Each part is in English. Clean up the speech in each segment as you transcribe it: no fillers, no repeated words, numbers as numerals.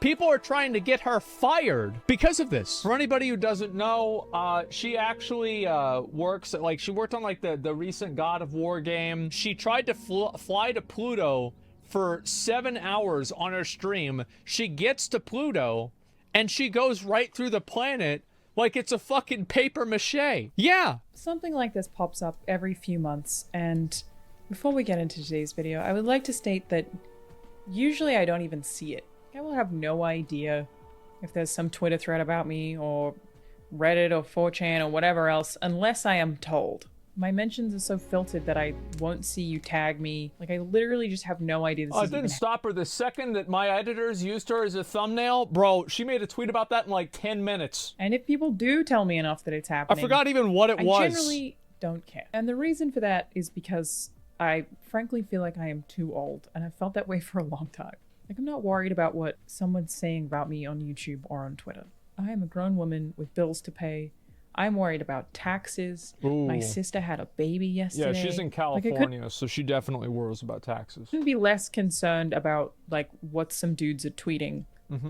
People are trying to get her fired because of this. For anybody who doesn't know, she actually works at, like, she worked on like the recent God of War game. She tried to fly to Pluto for 7 hours on her stream. She gets to Pluto and she goes right through the planet like it's a fucking paper mache. Yeah. Something like this pops up every few months, and before we get into today's video, I would like to state that usually I don't even see it. I will have no idea if there's some Twitter thread about me or Reddit or 4chan or whatever else unless I am told. My mentions are so filtered that I won't see you tag me. Like, I literally just have no idea this is it didn't stop her the second that my editors used her as a thumbnail. Bro, she made a tweet about that in like 10 minutes. And if people do tell me enough that it's happening, I forgot even what it was. I generally don't care. And the reason for that is because I frankly feel like I am too old, and I've felt that way for a long time. Like, I'm not worried about what someone's saying about me on YouTube or on Twitter. I am a grown woman with bills to pay. I'm worried about taxes. Ooh. My sister had a baby yesterday. Yeah, she's in California, so she definitely worries about taxes. Couldn't be less concerned about, like, what some dudes are tweeting.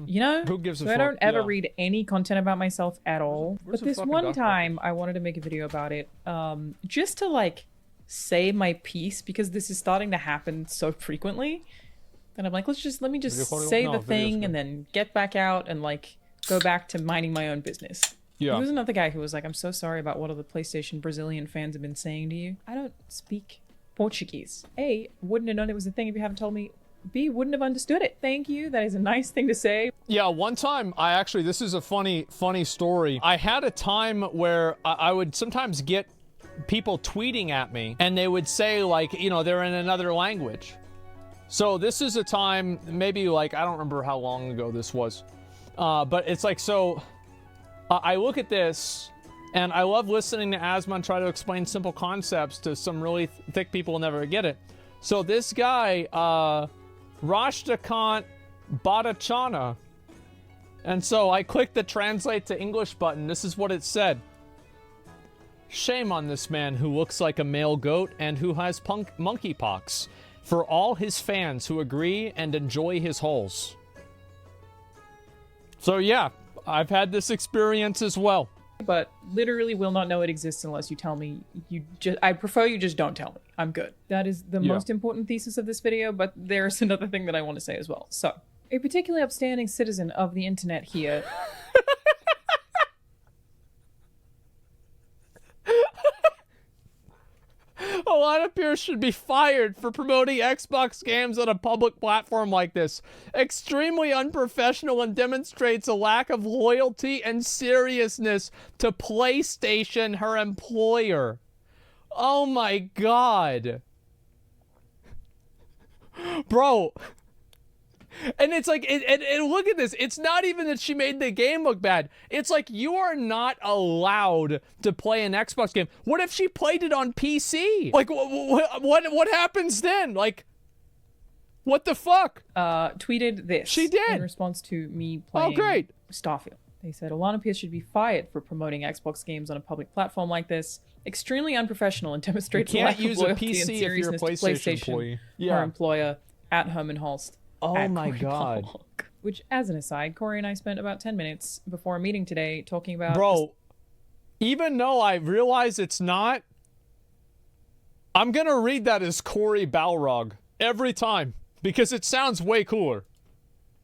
You know? Who gives a fuck? I don't ever read any content about myself at all. But this one time, I wanted to make a video about it, just to, like, say my piece, because this is starting to happen so frequently. And I'm like, let me just say the thing and then get back out and, like, go back to minding my own business. Yeah. There was another guy who was like, I'm so sorry about what all the PlayStation Brazilian fans have been saying to you. I don't speak Portuguese. A, wouldn't have known it was a thing if you haven't told me. B, wouldn't have understood it. Thank you. That is a nice thing to say. Yeah, one time, this is a funny story. I had a time where I would sometimes get people tweeting at me, and they would say, like, you know, they're in another language. So this is a time, maybe, like, I don't remember how long ago this was. But it's like, so... I look at this, and I love listening to Asmon try to explain simple concepts to some really thick people who never get it. So this guy, Rashtakant Badachana. And so I clicked the translate to English button. This is what it said. Shame on this man who looks like a male goat and who has monkeypox. For all his fans who agree and enjoy his holes. So yeah. I've had this experience as well. But literally will not know it exists unless you tell me. I prefer you just don't tell me. I'm good. That is the most important thesis of this video, but there's another thing that I want to say as well. So, a particularly upstanding citizen of the internet here... A lot of peers should be fired for promoting Xbox games on a public platform like this. Extremely unprofessional and demonstrates a lack of loyalty and seriousness to PlayStation, her employer. Oh my god. Bro. And it's like, and look at this. It's not even that she made the game look bad. It's like, you are not allowed to play an Xbox game. What if she played it on PC? Like, what happens then? Like, what the fuck? Tweeted this. She did. In response to me playing Starfield. They said, Alana Pierce should be fired for promoting Xbox games on a public platform like this. Extremely unprofessional and demonstrates a lack of loyalty and seriousness to PlayStation, her employer, at Herman Holst. Oh my god. Which, as an aside, Corey and I spent about 10 minutes before a meeting today talking about... Bro, even though I realize it's not, I'm gonna read that as Corey Balrog every time, because it sounds way cooler.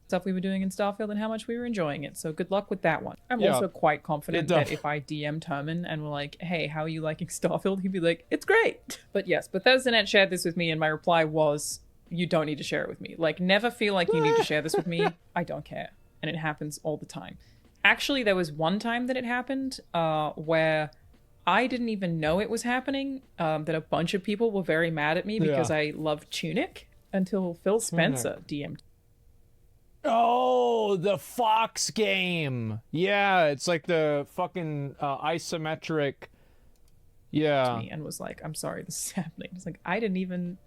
Stuff we were doing in Starfield and how much we were enjoying it, so good luck with that one. I'm also quite confident that if I DM'd Herman and were like, hey, how are you liking Starfield? He'd be like, it's great! But yes, Bethesda.net shared this with me, and my reply was... You don't need to share it with me. Like, never feel like you need to share this with me. I don't care. And it happens all the time. Actually, there was one time that it happened where I didn't even know it was happening, that a bunch of people were very mad at me because I love Tunic until Phil Spencer DM'd. Oh, the Fox game. Yeah, it's like the fucking isometric... to me and was like, I'm sorry this is happening. It's like, I didn't even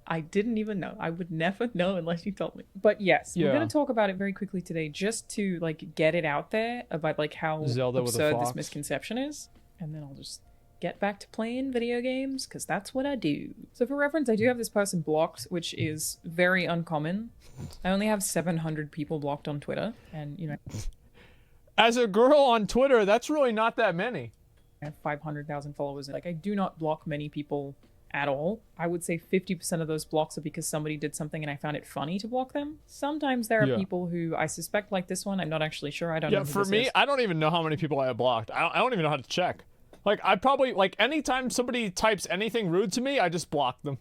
know. I would never know unless you told me. But yes, we're going to talk about it very quickly today, just to like get it out there about like how Zelda absurd this misconception is. And then I'll just get back to playing video games, because that's what I do. So for reference, I do have this person blocked, which is very uncommon. I only have 700 people blocked on Twitter, and, you know... As a girl on Twitter, that's really not that many. I have 500,000 followers. Like, I do not block many people at all. I would say 50% of those blocks are because somebody did something and I found it funny to block them. Sometimes there are people who I suspect, like this one, I'm not actually sure. I don't know who for this me, is. I don't even know how many people I have blocked. I don't even know how to check. Like, I probably, like, anytime somebody types anything rude to me, I just block them.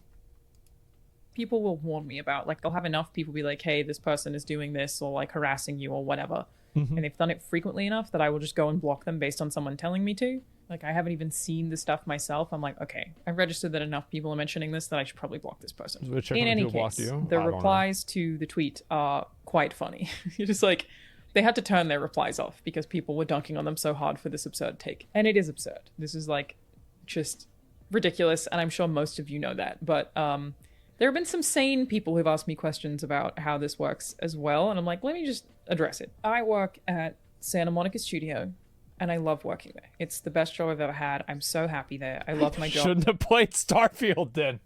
People will warn me about, like, they'll have enough people be like, hey, this person is doing this, or, like, harassing you, or whatever. And they've done it frequently enough that I will just go and block them based on someone telling me to. Like, I haven't even seen the stuff myself. I'm like, okay, I've registered that enough people are mentioning this that I should probably block this person. In any case, the replies to the tweet are quite funny. You're just like, they had to turn their replies off because people were dunking on them so hard for this absurd take. And it is absurd. This is, like, just ridiculous, and I'm sure most of you know that. But there have been some sane people who've asked me questions about how this works as well, and I'm like, let me just address it. I work at Santa Monica Studio, and I love working there. It's the best job I've ever had. I'm so happy there. I love my job. Shouldn't have played Starfield then.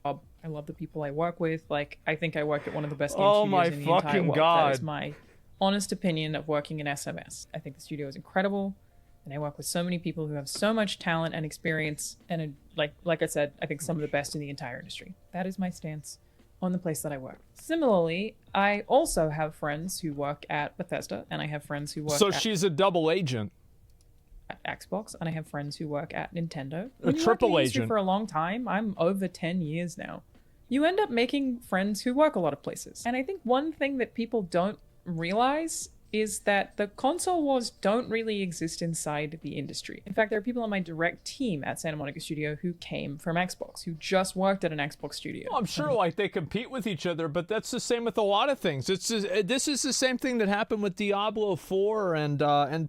I love the people I work with. Like, I think I work at one of the best game studios in the entire world. That is my honest opinion of working in SMS. I think the studio is incredible, and I work with so many people who have so much talent and experience, and like I said, I think some of the best in the entire industry. That is my stance on the place that I work. Similarly, I also have friends who work at Bethesda, and I have friends who work she's a double agent. At Xbox, and I have friends who work at Nintendo. A triple agent. For a long time. I'm over 10 years now. You end up making friends who work a lot of places. And I think one thing that people don't realize is that the console wars don't really exist inside the industry. In fact, there are people on my direct team at Santa Monica Studio who came from Xbox, who just worked at an Xbox studio. Well, I'm sure like they compete with each other, but that's the same with a lot of things. This is the same thing that happened with Diablo 4 and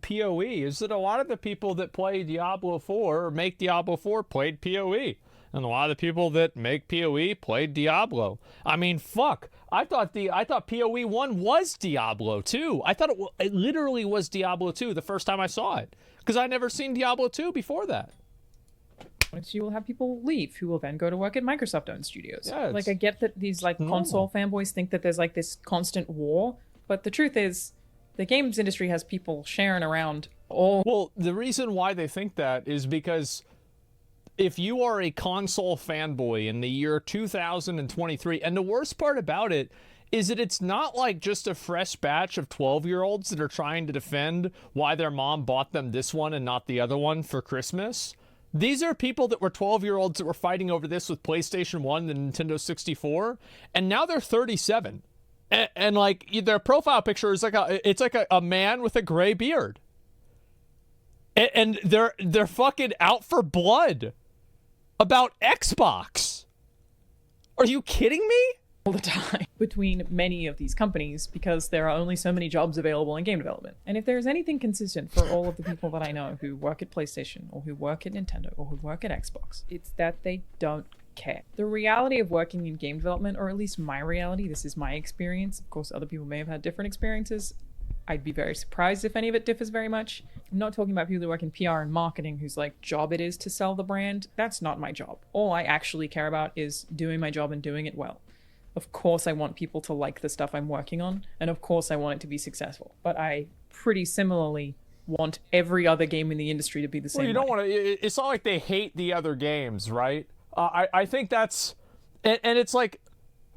PoE, is that a lot of the people that play Diablo 4 or make Diablo 4 played PoE. And a lot of the people that make PoE played Diablo. I mean, fuck. I thought PoE 1 was Diablo 2. I thought it literally was Diablo 2 the first time I saw it. Because I'd never seen Diablo 2 before that. You will have people leave who will then go to work at Microsoft-owned studios. Yeah, like, I get that these like console fanboys think that there's like this constant war. But the truth is, the games industry has people sharing around all... Well, the reason why they think that is because... if you are a console fanboy in the year 2023, and the worst part about it is that it's not like just a fresh batch of 12-year-olds that are trying to defend why their mom bought them this one and not the other one for Christmas. These are people that were 12-year-olds that were fighting over this with PlayStation 1 and Nintendo 64, and now they're 37. And like, their profile picture is like a man with a gray beard. And they're fucking out for blood about Xbox. Are you kidding me? All the time between many of these companies, because there are only so many jobs available in game development. And if there's anything consistent for all of the people that I know who work at PlayStation or who work at Nintendo or who work at Xbox, it's that they don't care. The reality of working in game development, or at least my reality, this is my experience. Of course, other people may have had different experiences. I'd be very surprised if any of it differs very much. I'm not talking about people who work in PR and marketing whose like job it is to sell the brand. That's not my job. All I actually care about is doing my job and doing it well. Of course I want people to like the stuff I'm working on, and of course I want it to be successful. But I pretty similarly want every other game in the industry to be the same. Well, you don't want to... It's not like they hate the other games, right? I think that's... And it's like...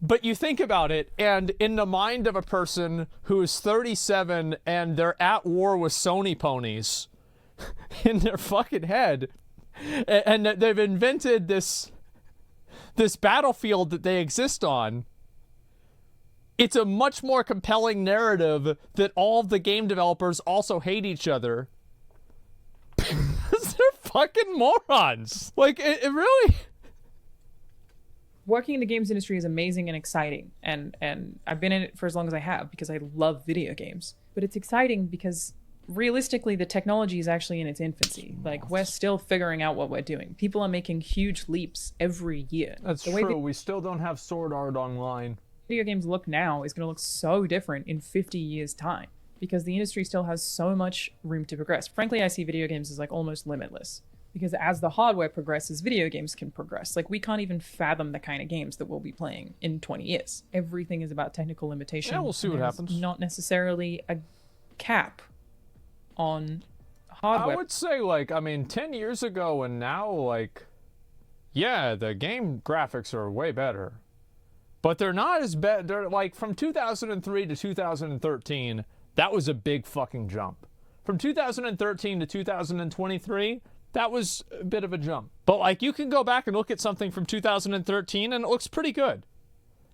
But you think about it, and in the mind of a person who is 37 and they're at war with Sony ponies in their fucking head, and they've invented this battlefield that they exist on, it's a much more compelling narrative that all of the game developers also hate each other. They're fucking morons. Like, it really... Working in the games industry is amazing and exciting, and I've been in it for as long as I have because I love video games. But it's exciting because realistically the technology is actually in its infancy. Like, we're still figuring out what we're doing. People are making huge leaps every year. That's true. We still don't have Sword Art Online. Video games look now is going to look so different in 50 years time because the industry still has so much room to progress. Frankly, I see video games as like almost limitless. Because as the hardware progresses, video games can progress. Like, we can't even fathom the kind of games that we'll be playing in 20 years. Everything is about technical limitation. Yeah, we'll see what happens. Not necessarily a cap on hardware. I would say, like, I mean, 10 years ago and now, like, yeah, the game graphics are way better. But they're not as bad. They're, like, from 2003 to 2013, that was a big fucking jump. From 2013 to 2023, that was a bit of a jump. But, like, you can go back and look at something from 2013 and it looks pretty good.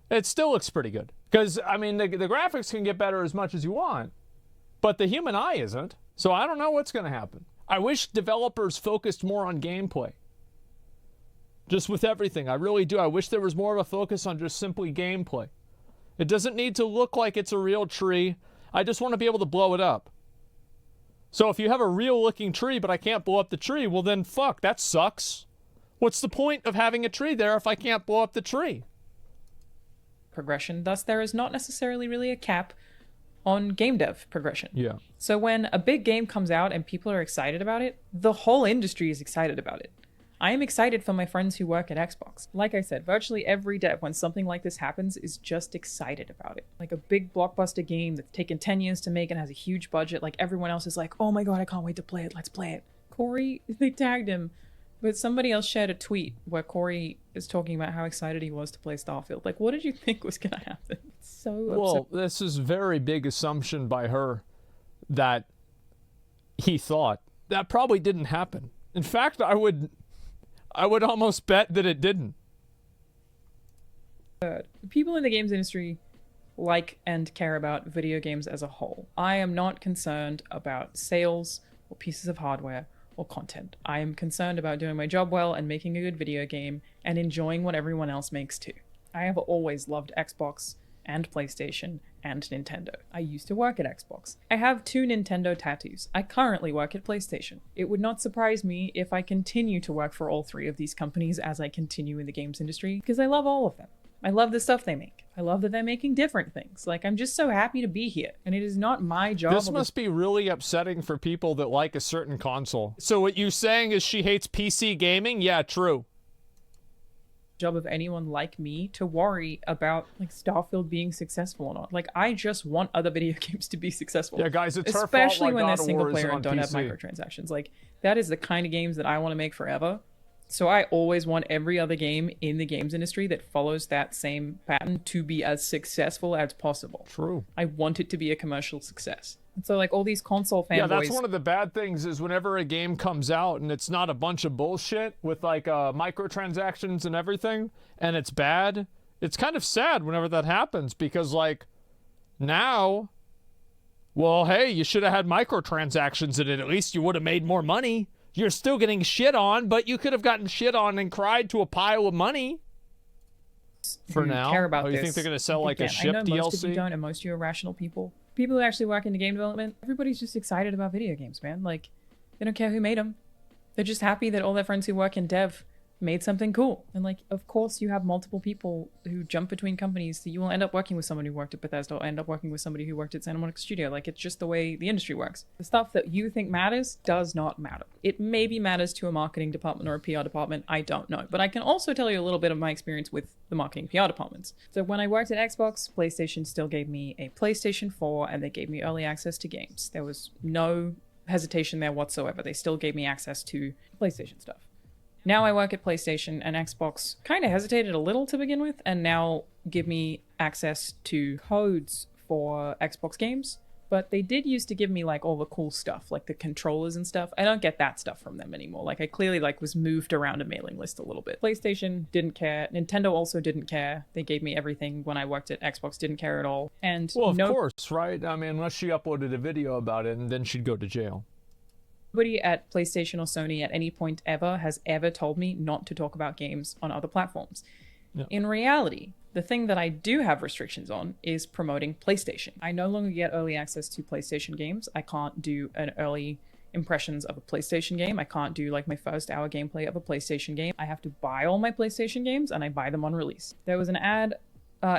It still looks pretty good. Because, I mean, the graphics can get better as much as you want, but the human eye isn't. So I don't know what's going to happen. I wish developers focused more on gameplay. Just with everything. I really do. I wish there was more of a focus on just simply gameplay. It doesn't need to look like it's a real tree. I just want to be able to blow it up. So if you have a real looking tree, but I can't blow up the tree, well then fuck, that sucks. What's the point of having a tree there if I can't blow up the tree? Progression. Thus, there is not necessarily really a cap on game dev progression. Yeah. So when a big game comes out and people are excited about it, the whole industry is excited about it. I am excited for my friends who work at Xbox. Like I said, virtually every dev, when something like this happens, is just excited about it. Like a big blockbuster game that's taken 10 years to make and has a huge budget, like everyone else is like, oh my god, I can't wait to play it, let's play it. Corey, they tagged him, but somebody else shared a tweet where Corey is talking about how excited he was to play Starfield. Like, what did you think was gonna happen? It's so well, this is very big assumption by her that he thought. That probably didn't happen. In fact, I would almost bet that it didn't. People in the games industry like and care about video games as a whole. I am not concerned about sales or pieces of hardware or content. I am concerned about doing my job well and making a good video game and enjoying what everyone else makes too. I have always loved Xbox and PlayStation and Nintendo. I used to work at Xbox. I have 2 Nintendo tattoos. I currently work at PlayStation. It would not surprise me if I continue to work for all 3 of these companies as I continue in the games industry, because I love all of them. I love the stuff they make. I love that they're making different things. Like, I'm just so happy to be here, and it is not my job. This must be really upsetting for people that like a certain console. So what you're saying is she hates PC gaming? Yeah, true. Job of anyone like me to worry about like Starfield being successful or not. Like, I just want other video games to be successful. Yeah, guys, it's her fault. Especially when they're single player and don't have microtransactions. Like, that is the kind of games that I want to make forever. So I always want every other game in the games industry that follows that same pattern to be as successful as possible. True. I want it to be a commercial success. And so, like, all these console fanboys... Yeah, that's one of the bad things is whenever a game comes out and it's not a bunch of bullshit with, like, microtransactions and everything, and it's bad, it's kind of sad whenever that happens because, like, now, well, hey, you should have had microtransactions in it. At least you would have made more money. You're still getting shit on, but you could have gotten shit on and cried to a pile of money. For now, care about you think they're going to sell like a ship DLC? I know most of you don't, and most of you are rational people. People who actually work into game development, everybody's just excited about video games, man. Like, they don't care who made them. They're just happy that all their friends who work in dev made something cool. And like, of course you have multiple people who jump between companies, so you will end up working with someone who worked at Bethesda or end up working with somebody who worked at Santa Monica Studio. Like, it's just the way the industry works. The stuff that you think matters does not matter. It maybe matters to a marketing department or a PR department, I don't know. But I can also tell you a little bit of my experience with the marketing PR departments. So when I worked at Xbox, PlayStation still gave me a PlayStation 4 and they gave me early access to games. There was no hesitation there whatsoever. They still gave me access to PlayStation stuff. Now I work at PlayStation, and Xbox kind of hesitated a little to begin with, and now give me access to codes for Xbox games. But they did used to give me like all the cool stuff, like the controllers and stuff. I don't get that stuff from them anymore. Like, I clearly like was moved around a mailing list a little bit. PlayStation didn't care. Nintendo also didn't care. They gave me everything when I worked at Xbox. Didn't care at all. And well, of course, right? I mean, unless she uploaded a video about it, and then she'd go to jail. Nobody at PlayStation or Sony at any point ever has ever told me not to talk about games on other platforms. Yeah. In reality, the thing that I do have restrictions on is promoting PlayStation. I no longer get early access to PlayStation games. I can't do an early impressions of a PlayStation game. I can't do like my first hour gameplay of a PlayStation game. I have to buy all my PlayStation games, and I buy them on release. There was an ad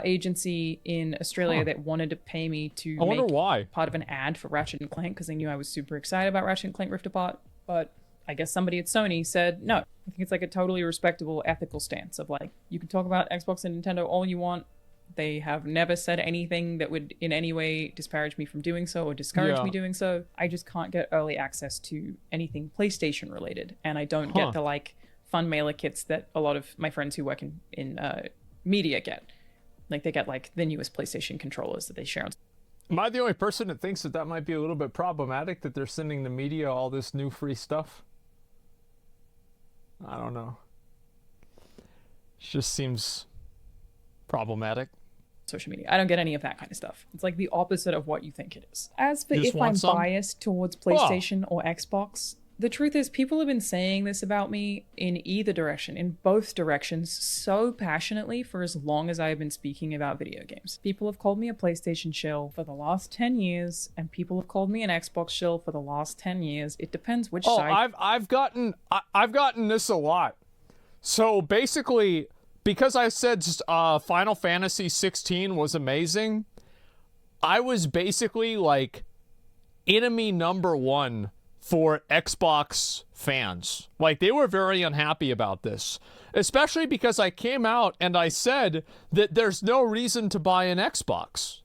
agency in Australia that wanted to pay me to make part of an ad for Ratchet & Clank because they knew I was super excited about Ratchet & Clank Rift Apart. But I guess somebody at Sony said no. I think it's like a totally respectable ethical stance of like, you can talk about Xbox and Nintendo all you want. They have never said anything that would in any way disparage me from doing so or discourage me doing so. I just can't get early access to anything PlayStation related. And I don't get the like fun mailer kits that a lot of my friends who work in media get. Like they get like the newest PlayStation controllers that they share on. Am I the only person that thinks that might be a little bit problematic, that they're sending the media all this new free stuff? I don't know. It just seems problematic. Social media. I don't get any of that kind of stuff. It's like the opposite of what you think it is. As for if I'm biased towards PlayStation or Xbox, the truth is people have been saying this about me in either direction, in both directions, so passionately for as long as I have been speaking about video games. People have called me a PlayStation shill for the last 10 years, and people have called me an Xbox shill for the last 10 years. It depends which side. I've gotten this a lot. So basically, because I said Final Fantasy 16 was amazing, I was basically like enemy number one for Xbox fans. Like, they were very unhappy about this, especially because I came out and I said that there's no reason to buy an Xbox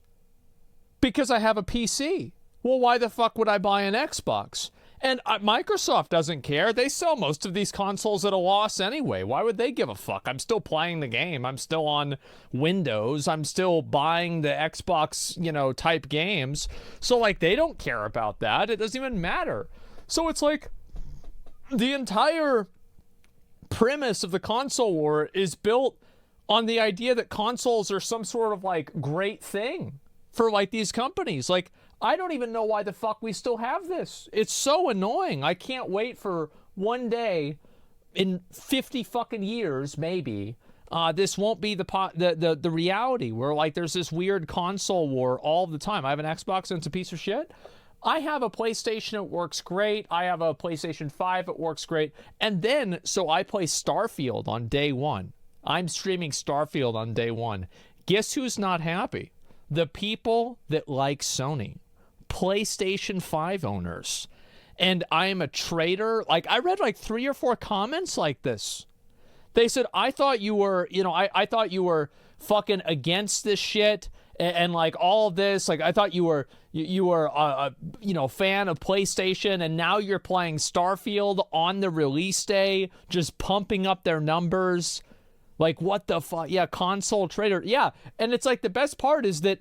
because I have a PC. Well, why the fuck would I buy an Xbox? And Microsoft doesn't care. They sell most of these consoles at a loss anyway. Why would they give a fuck? I'm still playing the game. I'm still on Windows. I'm still buying the Xbox, type games. So, like, they don't care about that. It doesn't even matter. So it's like the entire premise of the console war is built on the idea that consoles are some sort of, like, great thing for, like, these companies. Like, I don't even know why the fuck we still have this. It's so annoying. I can't wait for one day in 50 fucking years, maybe, this won't be the reality where, like, there's this weird console war all the time. I have an Xbox and it's a piece of shit. I have a PlayStation, it works great. I have a PlayStation 5, it works great. And then, so I play Starfield on day one. I'm streaming Starfield on day one. Guess who's not happy? The people that like Sony. PlayStation 5 owners. And I am a traitor. Like, I read like 3 or 4 comments like this. They said, I thought you were, I thought you were fucking against this shit and like all of this. Like, I thought you were a fan of PlayStation, and now you're playing Starfield on the release day, just pumping up their numbers. Like, what the fuck? Yeah, console trader. Yeah, and it's like the best part is that,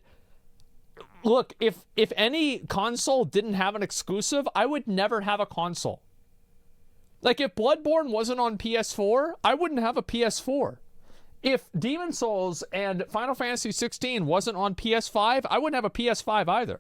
look, if any console didn't have an exclusive, I would never have a console. Like, if Bloodborne wasn't on PS4, I wouldn't have a PS4. If Demon's Souls and Final Fantasy 16 wasn't on PS5, I wouldn't have a PS5 either.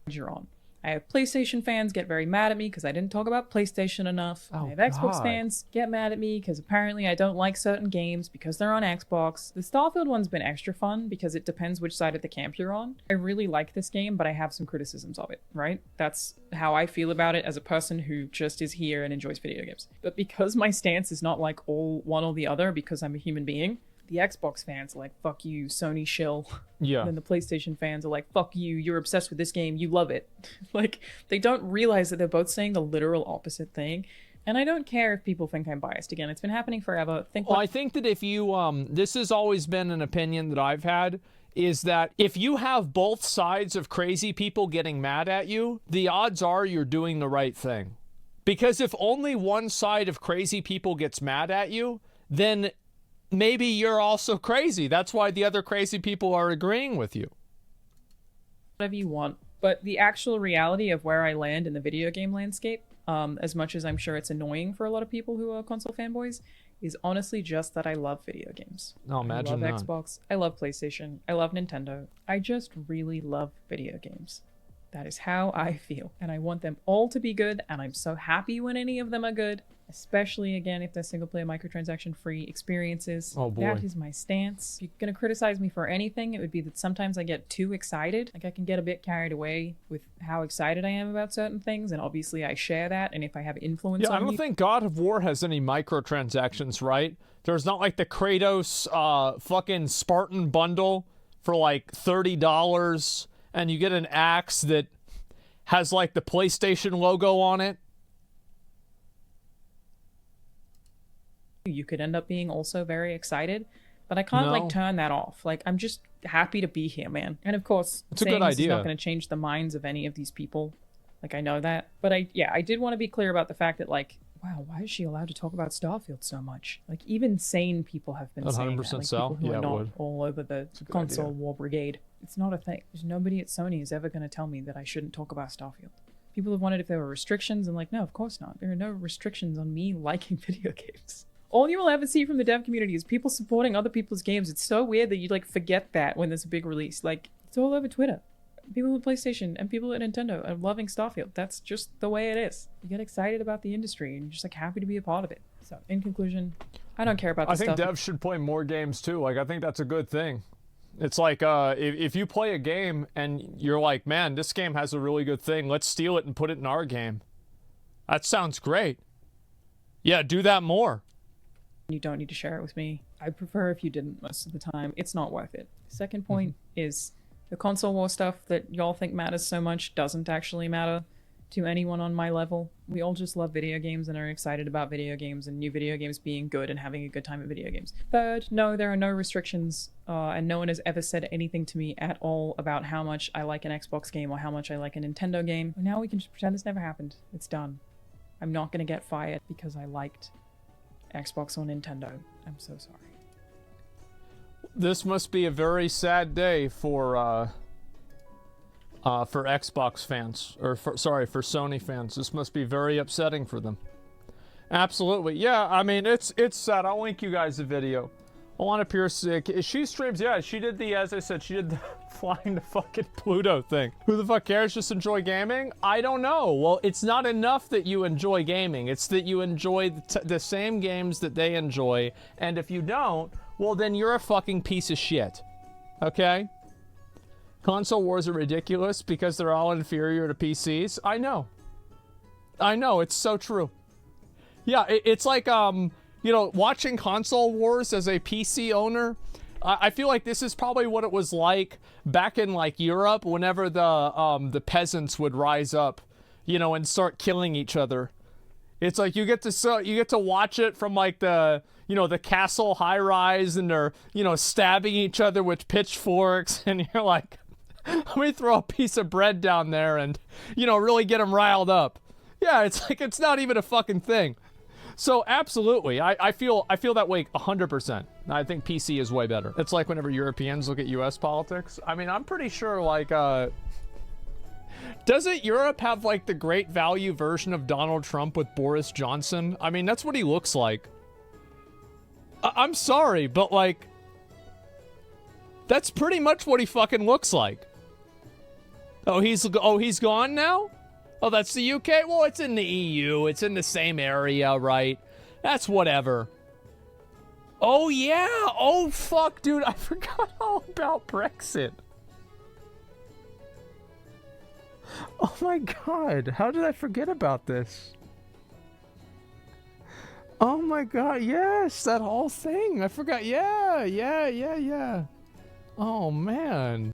You're on. I have PlayStation fans get very mad at me because I didn't talk about PlayStation enough. I have Xbox fans get mad at me because apparently I don't like certain games because they're on Xbox. The Starfield one's been extra fun because it depends which side of the camp you're on. I really like this game, but I have some criticisms of it, right? That's how I feel about it as a person who just is here and enjoys video games. But because my stance is not like all one or the other because I'm a human being, the Xbox fans are like, fuck you, Sony shill. Yeah. And then the PlayStation fans are like, fuck you, you're obsessed with this game, you love it. Like, they don't realize that they're both saying the literal opposite thing. And I don't care if people think I'm biased. Again, it's been happening forever. I think that if you, this has always been an opinion that I've had, is that if you have both sides of crazy people getting mad at you, the odds are you're doing the right thing. Because if only one side of crazy people gets mad at you, then maybe you're also crazy. That's why the other crazy people are agreeing with you. Whatever you want. But the actual reality of where I land in the video game landscape, as much as I'm sure it's annoying for a lot of people who are console fanboys, is honestly just that I love video games. Oh, imagine I love Xbox. I love PlayStation. I love Nintendo. I just really love video games. That is how I feel. And I want them all to be good, and I'm so happy when any of them are good. Especially, again, if they're single-player microtransaction-free experiences. Oh, boy. That is my stance. If you're going to criticize me for anything, it would be that sometimes I get too excited. Like, I can get a bit carried away with how excited I am about certain things, and obviously I share that, and if I have influence on I don't think God of War has any microtransactions, right? There's not, like, the Kratos fucking Spartan bundle for, like, $30, and you get an axe that has, like, the PlayStation logo on it. you could end up being also very excited. But I can't like turn that off. Like, I'm just happy to be here, man. And of course, it's a good idea. This is not going to change the minds of any of these people. Like, I know that. But I did want to be clear about the fact that, like, wow, why is she allowed to talk about Starfield so much? Like, even sane people have been saying that. Like, people who are not all over the console war brigade. It's not a thing. There's nobody at Sony is ever going to tell me that I shouldn't talk about Starfield. People have wondered if there were restrictions, and like, no, of course not. There are no restrictions on me liking video games. All you will ever see from the dev community is people supporting other people's games. It's so weird that you like forget that when there's a big release. Like, it's all over Twitter. People at PlayStation and people at Nintendo are loving Starfield. That's just the way it is. You get excited about the industry and you're just like happy to be a part of it. So in conclusion, I don't care about this stuff. I think devs should play more games too. Like, I think that's a good thing. It's like, if you play a game and you're like, man, this game has a really good thing, let's steal it and put it in our game. That sounds great. Yeah, do that more. You don't need to share it with me. I prefer if you didn't most of the time. It's not worth it. Second point is the console war stuff that y'all think matters so much doesn't actually matter to anyone on my level. We all just love video games and are excited about video games and new video games being good and having a good time at video games. Third, no, there are no restrictions, and no one has ever said anything to me at all about how much I like an Xbox game or how much I like a Nintendo game. Now we can just pretend this never happened. It's done. I'm not gonna get fired because I liked Xbox or Nintendo. I'm so sorry. This must be a very sad day for Xbox fans, or for Sony fans. This must be very upsetting for them. Absolutely, yeah. I mean, it's sad. I'll link you guys a video. Alana Pierce, she streams. Yeah, she did the, as I said, she did the flying to fucking Pluto thing. Who the fuck cares? Just enjoy gaming? I don't know. Well, it's not enough that you enjoy gaming. It's that you enjoy the same games that they enjoy. And if you don't, well, then you're a fucking piece of shit. Okay? Console wars are ridiculous because they're all inferior to PCs. I know. I know. It's so true. Yeah, it's like, you know, watching console wars as a PC owner, I feel like this is probably what it was like back in like Europe whenever the peasants would rise up, you know, and start killing each other. It's like you get to watch it from like the, you know, the castle high rise, and they're, you know, stabbing each other with pitchforks, and you're like, let me throw a piece of bread down there and, you know, really get them riled up. Yeah, it's like it's not even a fucking thing. So absolutely, I feel that way 100%. I think PC is way better. It's like whenever Europeans look at US politics. I mean, I'm pretty sure like, doesn't Europe have like the great value version of Donald Trump with Boris Johnson? I mean, that's what he looks like. I'm sorry, but like, that's pretty much what he fucking looks like. Oh, he's gone now? Oh, that's the UK? Well, it's in the EU. It's in the same area, right? That's whatever. Oh, yeah. Oh, fuck, dude. I forgot all about Brexit. Oh, my God. How did I forget about this? Oh, my God. Yes, that whole thing. I forgot. Yeah. Oh, man.